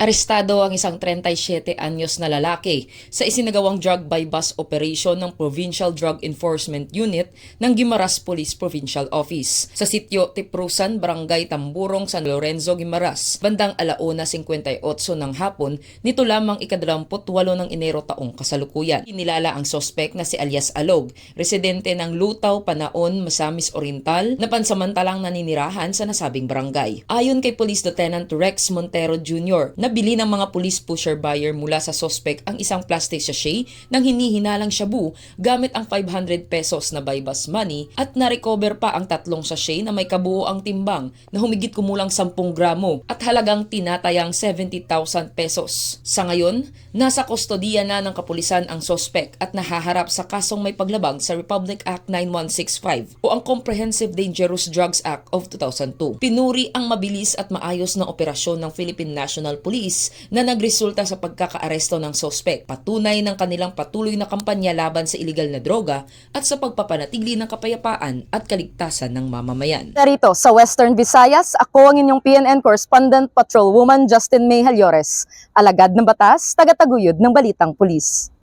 Arestado ang isang 37 anyos na lalaki sa isinagawang drug by bus operation ng Provincial Drug Enforcement Unit ng Guimaras Police Provincial Office sa sitio Tiprusan, Barangay Tamburong, San Lorenzo, Guimaras, bandang 1:58 ng hapon nito lamang ika-28 ng Enero taong kasalukuyan. Inilala ang sospek na si alias Alog, residente ng Lutaw, Panaon, Masamis Oriental na pansamantalang naninirahan sa nasabing barangay. Ayon kay Police Lieutenant Rex Montero Jr., nabili ng mga police pusher buyer mula sa sospek ang isang plastic sachet ng hinihinalang shabu gamit ang 500 pesos na buy bus money at na-recover pa ang 3 sachet na may kabuoang timbang na humigit kumulang 10 gramo at halagang tinatayang 70,000 pesos. Sa ngayon, nasa kustodiya na ng kapulisan ang sospek at nahaharap sa kasong may paglabag sa Republic Act 9165 o ang Comprehensive Dangerous Drugs Act of 2002. Pinuri ang mabilis at maayos na operasyon ng Philippine National Police na nagresulta sa pagkakaaresto ng sospek, patunay ng kanilang patuloy na kampanya laban sa iligal na droga at sa pagpapanatili ng kapayapaan at kaligtasan ng mamamayan. Narito sa Western Visayas, ako ang inyong PNN Correspondent Patrolwoman Justin May Halyores, alagad ng batas, tagataguyod ng Balitang Pulis.